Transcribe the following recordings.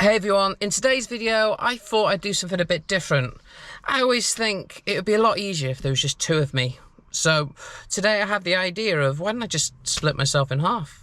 Hey everyone, in today's video I thought I'd do something a bit different. I always think it would be a lot easier if there was just two of me. So today I have the idea of why don't I just split myself in half?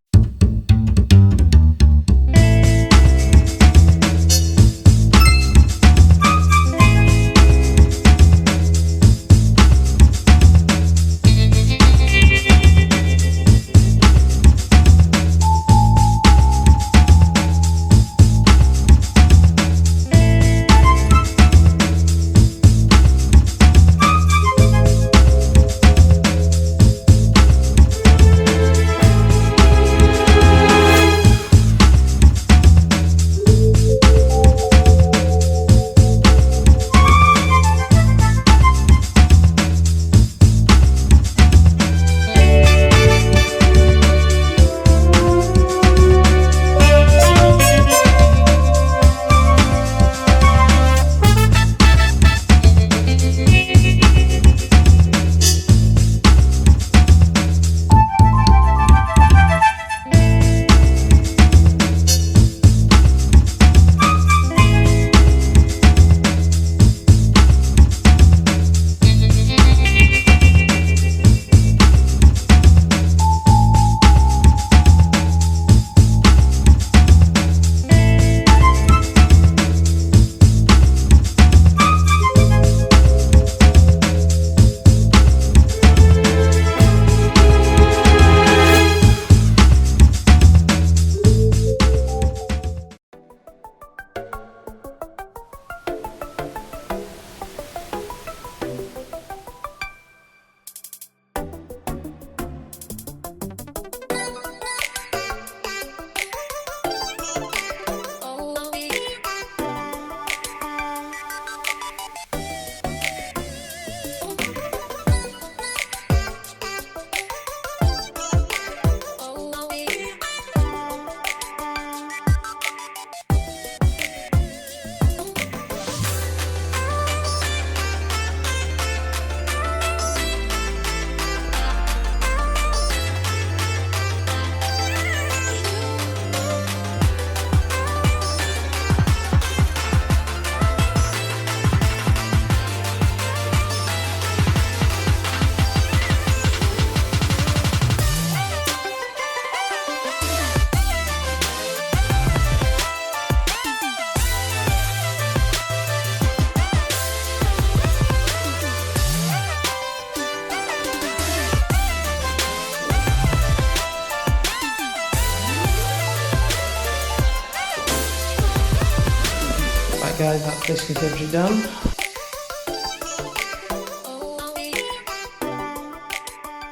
Right guys, that's this conservatory done.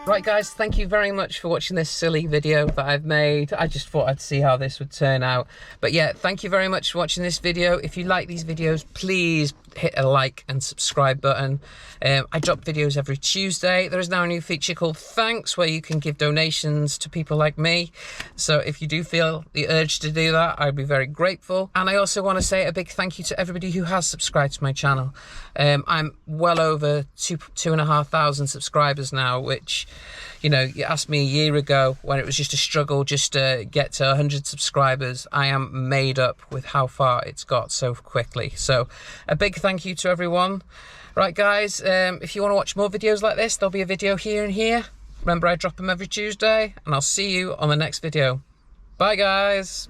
Right guys, thank you very much for watching this silly video that I've made. I just thought I'd see how this would turn out. But yeah, thank you very much for watching this video. If you like these videos, please hit a like and subscribe button. I drop videos every Tuesday. There is now a new feature called Thanks, where you can give donations to people like me. So if you do feel the urge to do that, I'd be very grateful. And I also want to say a big thank you to everybody who has subscribed to my channel. I'm well over 2,500 subscribers now, which, you know, you asked me a year ago when it was just a struggle just to get to 100 subscribers. I am made up with how far it's got so quickly. So a big thank you to everyone. Right guys, if you want to watch more videos like this, there'll be a video here and here. Remember, I drop them every Tuesday, and I'll see you on the next video. Bye guys.